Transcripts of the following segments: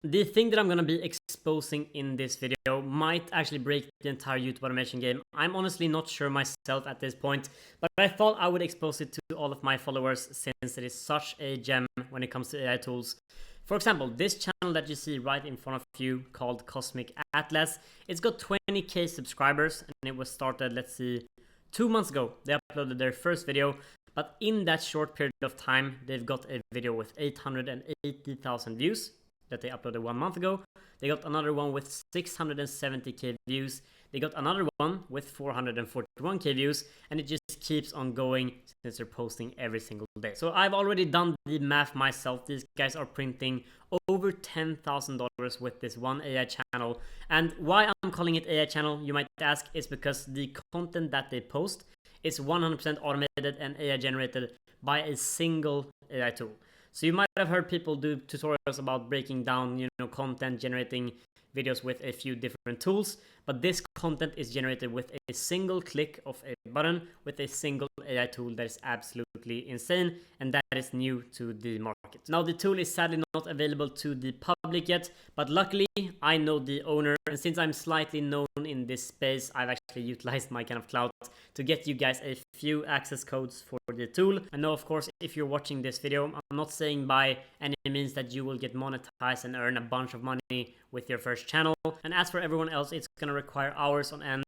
The thing that I'm gonna be exposing in this video might actually break the entire YouTube automation game. I'm honestly not sure myself at this point, but I thought I would expose it to all of my followers since it is such a gem when it comes to AI tools. For example, this channel that you see right in front of you called Cosmic Atlas, it's got 20k subscribers and it was started, let's see, 2 months ago. They uploaded their first video, but in that short period of time, they've got a video with 880,000 views that they uploaded 1 month ago. They got another one with 670k views. They got another one with 441k views, and it just keeps on going since they're posting every single day. So I've already done the math myself. These guys are printing over $10,000 with this one AI channel. And why I'm calling it AI channel, you might ask, is because the content that they post is 100% automated and AI generated by a single AI tool. So you might have heard people do tutorials about breaking down, content, generating videos with a few different tools, but this content is generated with a single click of a button with a single AI tool that is absolutely insane, and that is new to the market. Now, the tool is sadly not available to the public yet, but luckily I know the owner, and since I'm slightly known in this space, I've actually utilized my kind of clout to get you guys a few access codes for the tool. And now, of course, if you're watching this video, I'm not saying by any means that you will get monetized and earn a bunch of money with your first channel. And as for everyone else, it's going to require hours on end,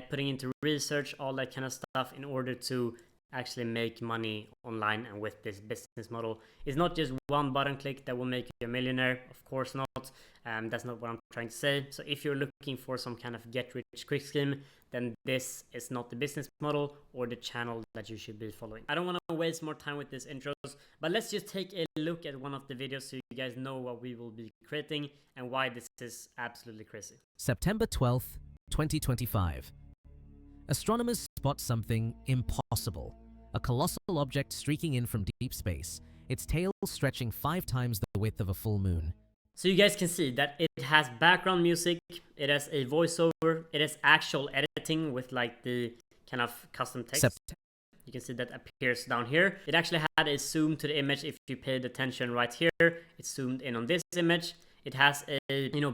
putting into research, all that kind of stuff in order to actually make money online and with this business model. It's not just one button click that will make you a millionaire. Of course not. That's not what I'm trying to say. So if you're looking for some kind of get rich quick scheme, then this is not the business model or the channel that you should be following. I don't want to waste more time with these intros, but let's just take a look at one of the videos so you guys know what we will be creating and why this is absolutely crazy. September 12th, 2025. Astronomers spot something impossible. A colossal object streaking in from deep space, its tail stretching 5 times the width of a full moon. So you guys can see that it has background music, it has a voiceover, it has actual editing with like the kind of custom text. You can see that appears down here. It actually had a zoom to the image. If you paid attention right here, it's zoomed in on this image. It has a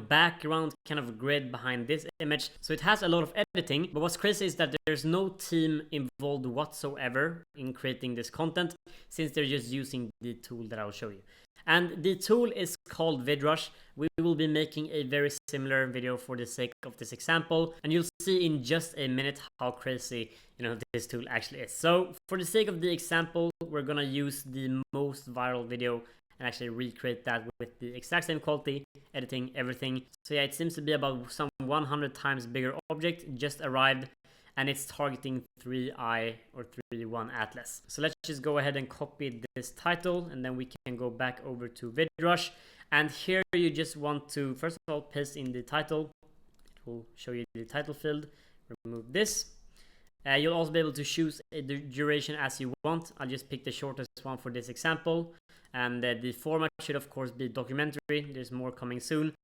background kind of grid behind this image. So it has a lot of editing, but what's crazy is that there's no team involved whatsoever in creating this content, since they're just using the tool that I'll show you. And the tool is called VidRush. We will be making a very similar video for the sake of this example, and you'll see in just a minute how crazy this tool actually is. So for the sake of the example, we're gonna use the most viral video and actually recreate that with the exact same quality, editing, everything. So yeah, it seems to be about some 100 times bigger object just arrived, and it's targeting 3i or 3.1 Atlas. So let's just go ahead and copy this title, and then we can go back over to VidRush. And here you just want to, first of all, paste in the title. It will show you the title field. Remove this. You'll also be able to choose the duration as you want. I'll just pick the shortest one for this example. And the format should, of course, be documentary. There's more coming soon.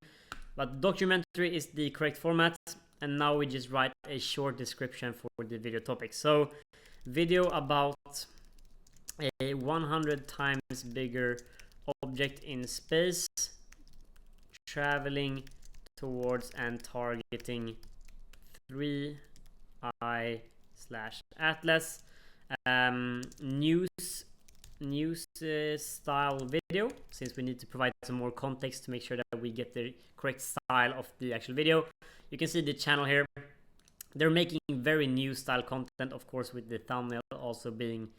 But documentary is the correct format. And now we just write a short description for the video topic. So, video about a 100 times bigger object in space traveling towards and targeting 3i/Atlas. News style video, since we need to provide some more context to make sure that we get the correct style of the actual video. You can see the channel here. They're making very news style content, of course, with the thumbnail also being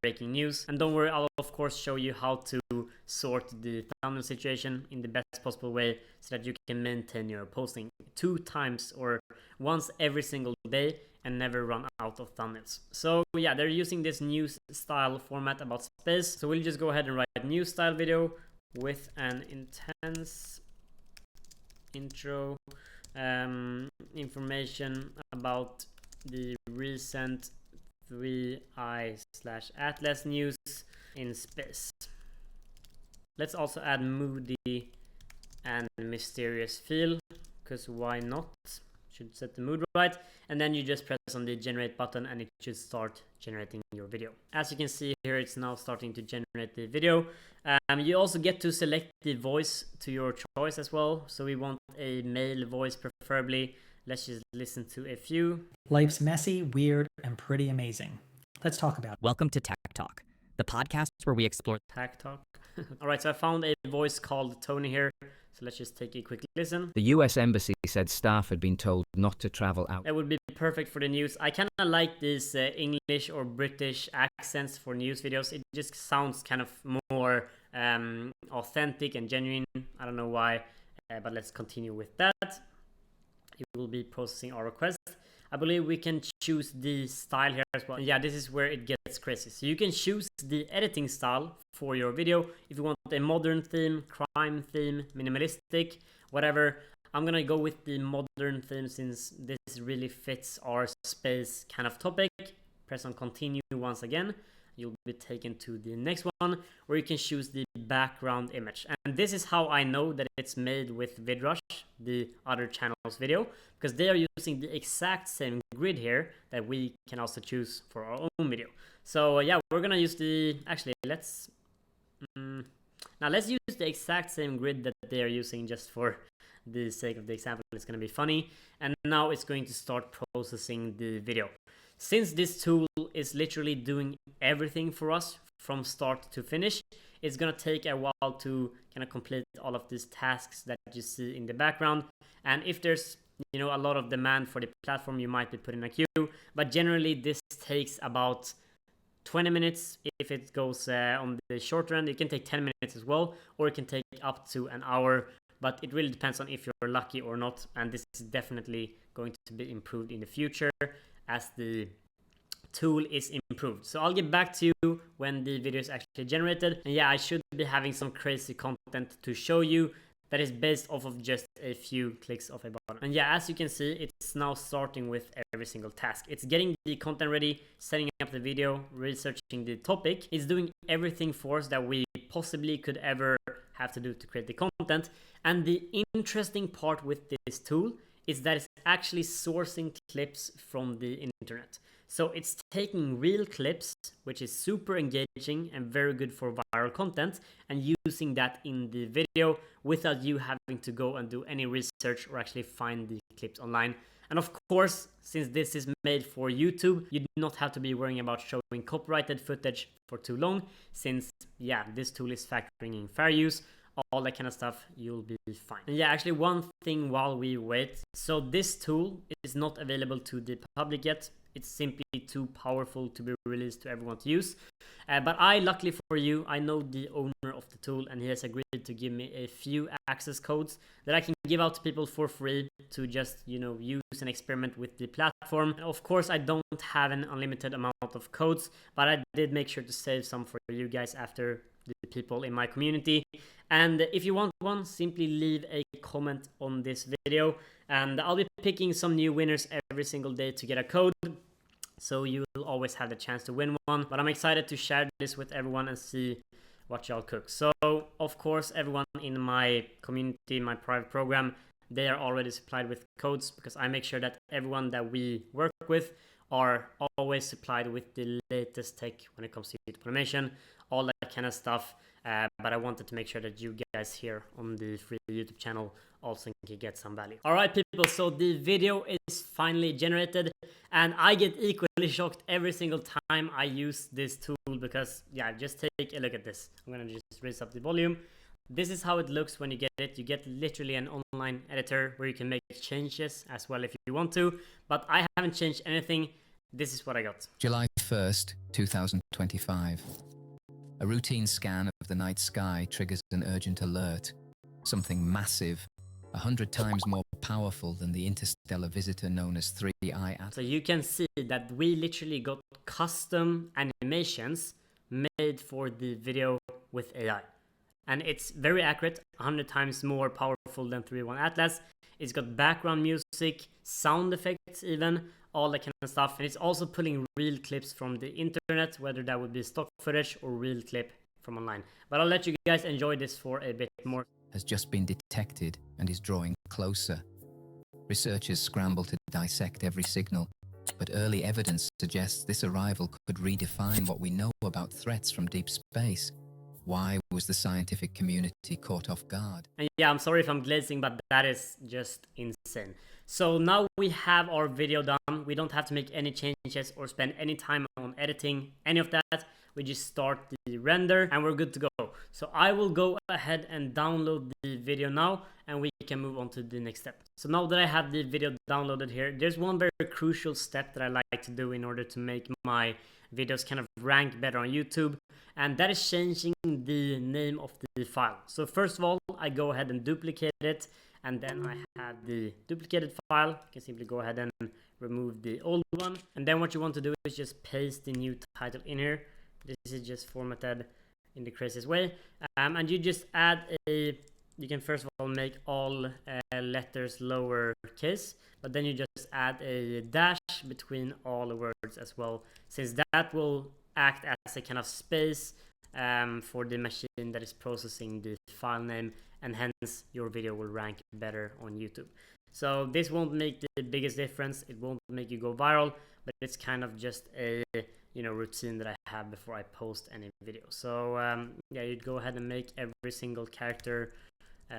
breaking news. And don't worry, I'll of course show you how to sort the thumbnail situation in the best possible way so that you can maintain your posting 2 times or once every single day and never run out of thumbnails. So yeah, they're using this news style format about space. So we'll just go ahead and write a news style video with an intense intro, information about the recent 3i/Atlas news in space. Let's also add moody and mysterious feel, because why not? should set the mood right, and then you just press on the generate button and it should start generating your video. As you can see here, it's now starting to generate the video. You also get to select the voice to your choice as well, so we want a male voice preferably. Let's just listen to a few. Life's messy, weird, and pretty amazing. Let's talk about it. Welcome to Tech Talk, the podcast where we explore Tech Talk. Alright, so I found a voice called Tony here, so let's just take a quick listen. The US Embassy said staff had been told not to travel out. That would be perfect for the news. I kind of like these English or British accents for news videos. It just sounds kind of more authentic and genuine. I don't know why, but let's continue with that. It will be processing our request. I believe we can choose the style here as well. And yeah, this is where it gets crazy. So you can choose the editing style for your video. If you want a modern theme, crime theme, minimalistic, whatever. I'm gonna go with the modern theme since this really fits our space kind of topic. Press on continue once again. You'll be taken to the next one where you can choose the background image. And this is how I know that it's made with VidRush, the other channel's video, because they are using the exact same grid here that we can also choose for our own video. So yeah, we're gonna use the, actually let's use the exact same grid that they are using just for the sake of the example. It's gonna be funny. And now it's going to start processing the video. Since this tool is literally doing everything for us from start to finish, it's gonna take a while to kind of complete all of these tasks that you see in the background. And if there's a lot of demand for the platform, you might be put in a queue, but generally this takes about 20 minutes. If it goes on the shorter end, it can take 10 minutes as well, or it can take up to an hour, but it really depends on if you're lucky or not. And this is definitely going to be improved in the future as the tool is improved. So I'll get back to you when the video is actually generated. And yeah, I should be having some crazy content to show you that is based off of just a few clicks of a button. And yeah, as you can see, it's now starting with every single task. It's getting the content ready, setting up the video, researching the topic. It's doing everything for us that we possibly could ever have to do to create the content. And the interesting part with this tool is that it's actually sourcing clips from the internet. So it's taking real clips, which is super engaging and very good for viral content, and using that in the video without you having to go and do any research or actually find the clips online. And of course, since this is made for YouTube, you do not have to be worrying about showing copyrighted footage for too long, since yeah, this tool is factoring in fair use, all that kind of stuff. You'll be fine. And yeah, actually one thing while we wait. So this tool is not available to the public yet. It's simply too powerful to be released to everyone to use. But luckily for you, I know the owner of the tool, and he has agreed to give me a few access codes that I can give out to people for free to just, use and experiment with the platform. And of course, I don't have an unlimited amount of codes, but I did make sure to save some for you guys after the people in my community. And if you want one, simply leave a comment on this video, and I'll be picking some new winners every single day to get a code, so you will always have the chance to win one. But I'm excited to share this with everyone and see what y'all cook. So of course, everyone in my community, my private program, they are already supplied with codes, because I make sure that everyone that we work with are always supplied with the latest tech when it comes to YouTube automation, all that kind of stuff. But I wanted to make sure that you guys here on the free YouTube channel also can get some value. Alright people, so the video is finally generated, and I get equally shocked every single time I use this tool, because yeah, just take a look at this. I'm gonna just raise up the volume. This is how it looks when you get it. You get literally an online editor where you can make changes as well if you want to, but I haven't changed anything. This is what I got. July 1st, 2025. A routine scan of the night sky triggers an urgent alert. Something massive, 100 times more powerful than the interstellar visitor known as 3I Atlas. So you can see that we literally got custom animations made for the video with AI. And it's very accurate, 100 times more powerful than 3I Atlas. It's got background music, sound effects even, all that kind of stuff. And it's also pulling real clips from the internet, whether that would be stock footage or real clip from online. But I'll let you guys enjoy this for a bit more. Has just been detected and is drawing closer. Researchers scramble to dissect every signal, but early evidence suggests this arrival could redefine what we know about threats from deep space. Why was the scientific community caught off guard? And yeah, I'm sorry if I'm glazing, but that is just insane. So now we have our video done. We don't have to make any changes or spend any time on editing, any of that. We just start the render and we're good to go. So I will go ahead and download the video now and we can move on to the next step. So now that I have the video downloaded here, there's one very crucial step that I like to do in order to make my videos kind of rank better on YouTube, and that is changing the name of the file. So first of all, I go ahead and duplicate it, and then I have the duplicated file. You can simply go ahead and remove the old one, and then what you want to do is just paste the new title in here. This is just formatted in the craziest way, and you just add you can first of all make all letters lowercase, but then you just add a dash between all the words as well, since that will act as a kind of space for the machine that is processing the file name, and hence your video will rank better on YouTube. So this won't make the biggest difference, it won't make you go viral, but it's kind of just a routine that I have before I post any video. So yeah, you'd go ahead and make every single character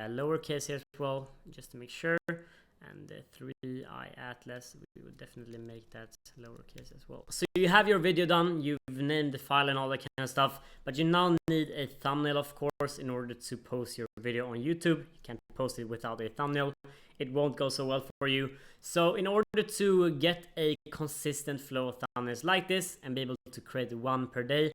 lowercase here as well, just to make sure. And the 3i atlas, we would definitely make that lowercase as well. So you have your video done, you've named the file and all that kind of stuff, but you now need a thumbnail, of course, in order to post your video on YouTube. You can't post it without a thumbnail. It won't go so well for you. So in order to get a consistent flow of thumbnails like this and be able to create one per day,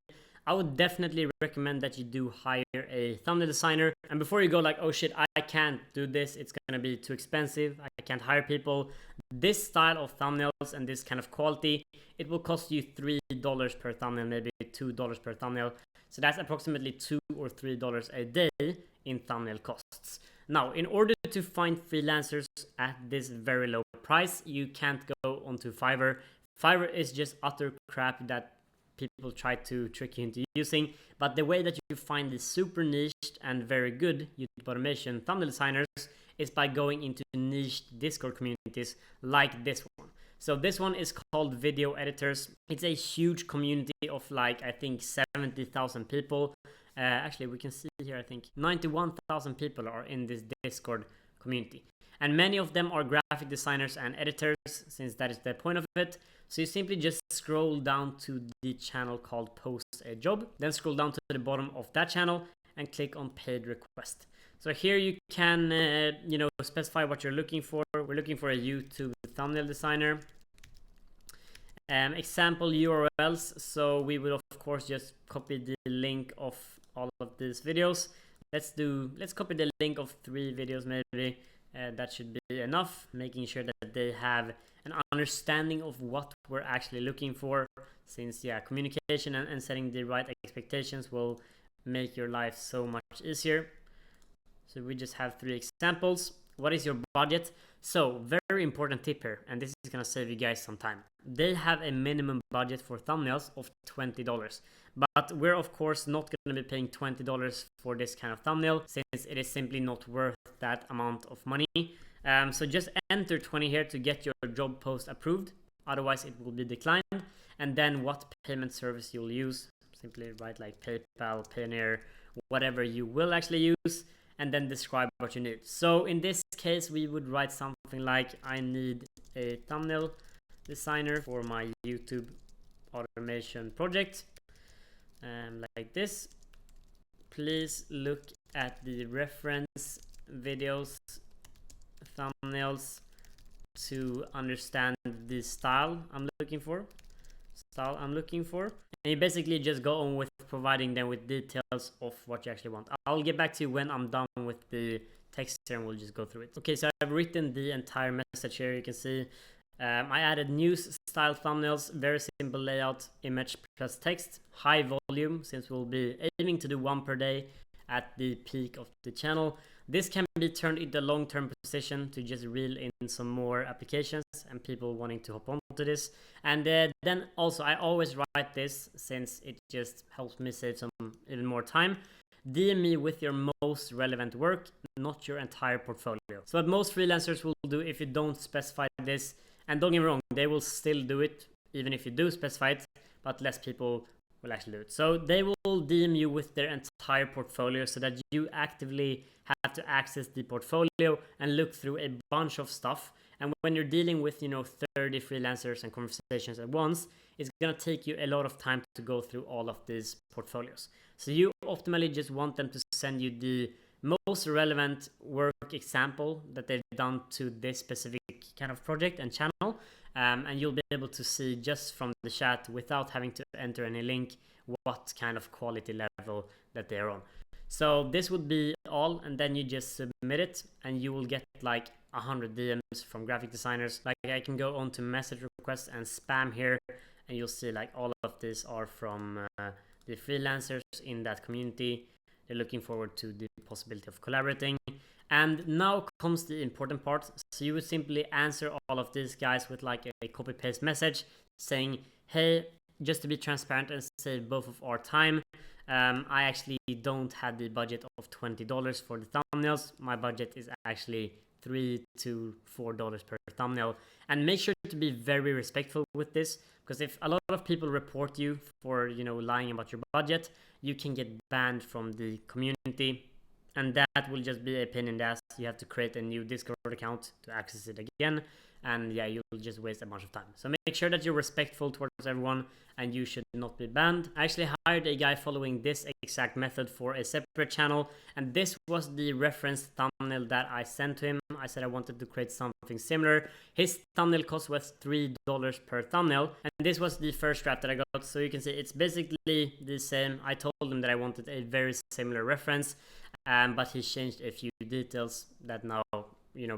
I would definitely recommend that you do hire a thumbnail designer. And before you go like, oh shit, I can't do this, it's gonna be too expensive, I can't hire people. This style of thumbnails and this kind of quality, it will cost you $3 per thumbnail, maybe $2 per thumbnail. So that's approximately $2 or $3 a day in thumbnail costs. Now, in order to find freelancers at this very low price, you can't go onto Fiverr. Fiverr is just utter crap that people try to trick you into using, but the way that you find the super niched and very good YouTube automation thumbnail designers is by going into niched Discord communities like this one. So this one is called Video Editors. It's a huge community of like, I think 70,000 people. Actually, we can see here, I think 91,000 people are in this Discord community. And many of them are graphic designers and editors, since that is the point of it. So you simply just scroll down to the channel called Post a Job, then scroll down to the bottom of that channel and click on Paid Request. So here you can, specify what you're looking for. We're looking for a YouTube thumbnail designer. Example URLs. So we would of course just copy the link of all of these videos. Let's copy the link of 3 videos maybe. That should be enough, making sure that they have an understanding of what we're actually looking for, since communication and setting the right expectations will make your life so much easier. So we just have 3 examples. What is your budget? So very important tip here, and this is gonna save you guys some time. They have a minimum budget for thumbnails of $20, but we're of course not gonna be paying $20 for this kind of thumbnail, since it is simply not worth that amount of money. So just enter 20 here to get your job post approved, otherwise it will be declined. And then what payment service you'll use, simply write like PayPal, Payoneer, whatever you will actually use, and then describe what you need. So in this case, we would write something like, I need a thumbnail designer for my YouTube automation project, like this. Please look at the reference videos, thumbnails, to understand the style I'm looking for. And you basically just go on with providing them with details of what you actually want. I'll get back to you when I'm done with the text here and we'll just go through it. Okay, so I've written the entire message here. You can see I added news style thumbnails, very simple layout, image plus text, high volume, since we'll be aiming to do 1 per day at the peak of the channel. This can be turned into a long-term position to just reel in some more applications and people wanting to hop onto this. And then also I always write this, since it just helps me save some even more time. DM me with your most relevant work, not your entire portfolio. So what most freelancers will do if you don't specify this, and don't get me wrong, they will still do it even if you do specify it, but less people will actually do it. So they will DM you with their entire portfolio so that you actively have to access the portfolio and look through a bunch of stuff. And when you're dealing with, 30 freelancers and conversations at once, it's gonna take you a lot of time to go through all of these portfolios. So you optimally just want them to send you the most relevant work example that they've done to this specific kind of project and channel. And you'll be able to see just from the chat without having to enter any link what kind of quality level that they're on. So this would be all, and then you just submit it and you will get like 100 DMs from graphic designers. Like I can go on to message requests and spam here, and you'll see like all of these are from the freelancers in that community. They're looking forward to the possibility of collaborating. And now comes the important part. So you would simply answer all of these guys with like a copy paste message saying, hey, just to be transparent and save both of our time, I actually don't have the budget of $20 for the thumbnails. My budget is actually $3 to $4 per thumbnail. And make sure to be very respectful with this, because if a lot of people report you for lying about your budget, you can get banned from the community. And that will just be a pain in the ass. You have to create a new Discord account to access it again. And yeah, you'll just waste a bunch of time. So make sure that you're respectful towards everyone and you should not be banned. I actually hired a guy following this exact method for a separate channel. And this was the reference thumbnail that I sent to him. I said I wanted to create something similar. His thumbnail cost was $3 per thumbnail. And this was the first draft that I got. So you can see it's basically the same. I told him that I wanted a very similar reference. But he changed a few details that now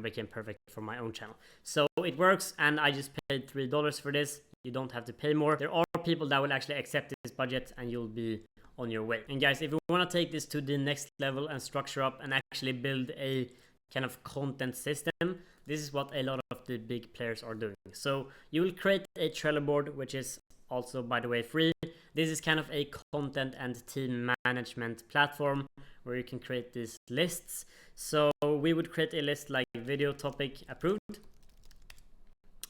became perfect for my own channel. So it works, and I just paid $3 for this. You don't have to pay more. There are people that will actually accept this budget, and you'll be on your way. And guys, if you want to take this to the next level and structure up and actually build a kind of content system, this is what a lot of the big players are doing. So you will create a Trello board, which is also, by the way, free. This is kind of a content and team management platform where you can create these lists. So we would create a list like video topic approved.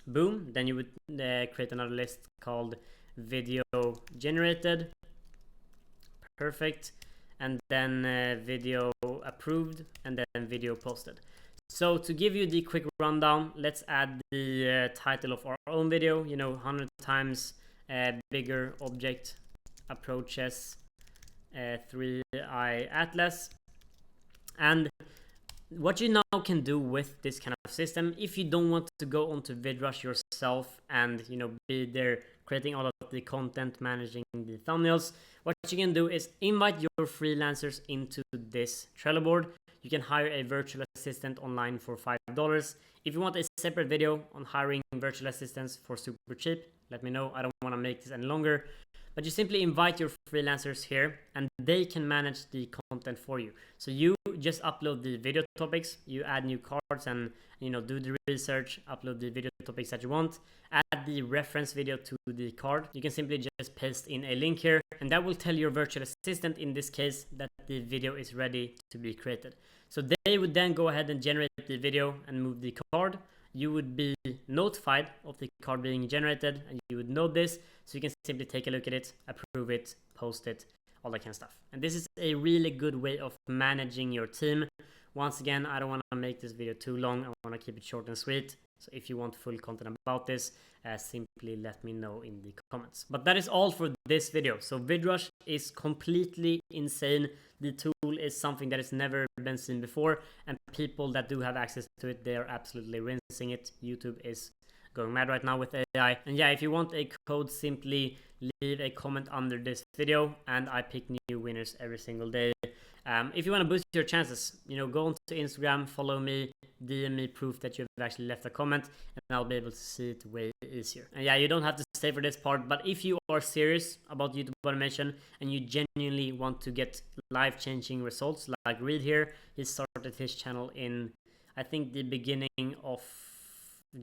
Boom. Then you would create another list called video generated. Perfect. And then video approved, and then video posted. So to give you the quick rundown, let's add the title of our own video, 100 times bigger object approaches 3i Atlas. And what you now can do with this kind of system, if you don't want to go onto VidRush yourself and be there creating all of the content, managing the thumbnails, what you can do is invite your freelancers into this Trello board. You can hire a virtual assistant online for $5. If you want a separate video on hiring virtual assistants for super cheap, let me know. I don't want to make this any longer. But you simply invite your freelancers here and they can manage the content for you. So you just upload the video topics, you add new cards and do the research, upload the video topics that you want, add the reference video to the card. You can simply just paste in a link here and that will tell your virtual assistant in this case that the video is ready to be created. So they would then go ahead and generate the video and move the card. You would be notified of the card being generated and you would know this, so you can simply take a look at it, approve it, post it, all that kind of stuff. And this is a really good way of managing your team. Once again, I don't want to make this video too long. I want to keep it short and sweet. So if you want full content about this, simply let me know in the comments. But that is all for this video. So VidRush is completely insane. The tool is something that has never been seen before, and people that do have access to it, they are absolutely rinsing it. YouTube is going mad right now with AI. And yeah, if you want a code, simply leave a comment under this video and I pick new winners every single day. If you want to boost your chances, go onto Instagram, follow me, DM me proof that you've actually left a comment, and I'll be able to see it way easier. And yeah, you don't have to stay for this part, but if you are serious about YouTube automation and you genuinely want to get life-changing results, like Reed here, he started his channel in, I think, the beginning of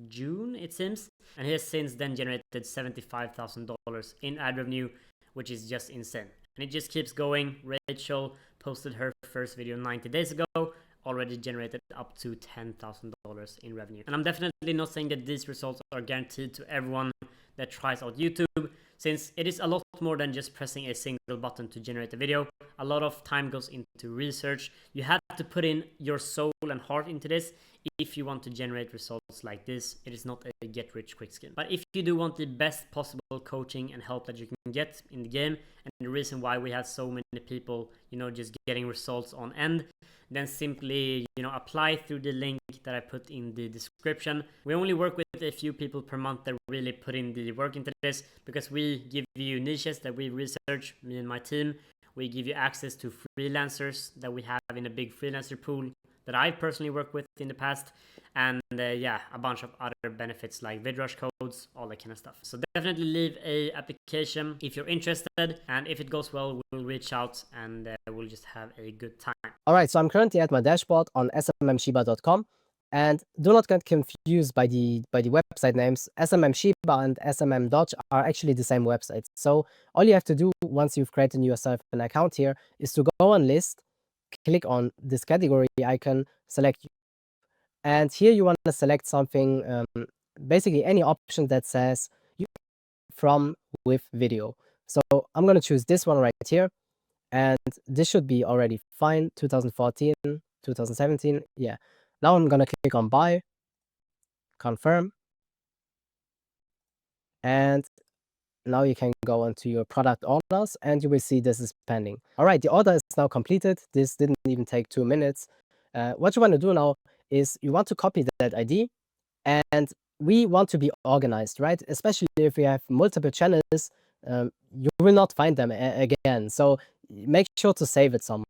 June, it seems, and he has since then generated $75,000 in ad revenue, which is just insane. And it just keeps going. Rachel posted her first video 90 days ago, already generated up to $10,000 in revenue. And I'm definitely not saying that these results are guaranteed to everyone that tries out YouTube, since it is a lot more than just pressing a single button to generate a video. A lot of time goes into research. You have to put in your soul and heart into this if you want to generate results like this. It is not a get rich quick scheme. But if you do want the best possible coaching and help that you can get in the game, and the reason why we have so many people, just getting results on end, then simply, apply through the link that I put in the description. We only work with a few people per month that really put in the work into this, because we give you niches that we research, me and my team. We give you access to freelancers that we have in a big freelancer pool that I've personally worked with in the past, and a bunch of other benefits like VidRush codes, all that kind of stuff. So definitely leave a application if you're interested, and if it goes well, we'll reach out and we'll just have a good time. All right, so I'm currently at my dashboard on smmshiba.com, and do not get confused by the website names. SMMShiba and SMMDodge are actually the same website. So all you have to do once you've created yourself an account here is to go on list, click on this category icon, select, and here you want to select something, basically any option that says you from with video. So I'm going to choose this one right here, and this should be already fine. 2014, 2017, yeah. Now I'm going to click on buy, confirm, and now you can go onto your product orders, and you will see this is pending. All right, the order is now completed. This didn't even take 2 minutes. What you want to do now is you want to copy that ID, and we want to be organized, right? Especially if we have multiple channels, you will not find them again. So make sure to save it somewhere.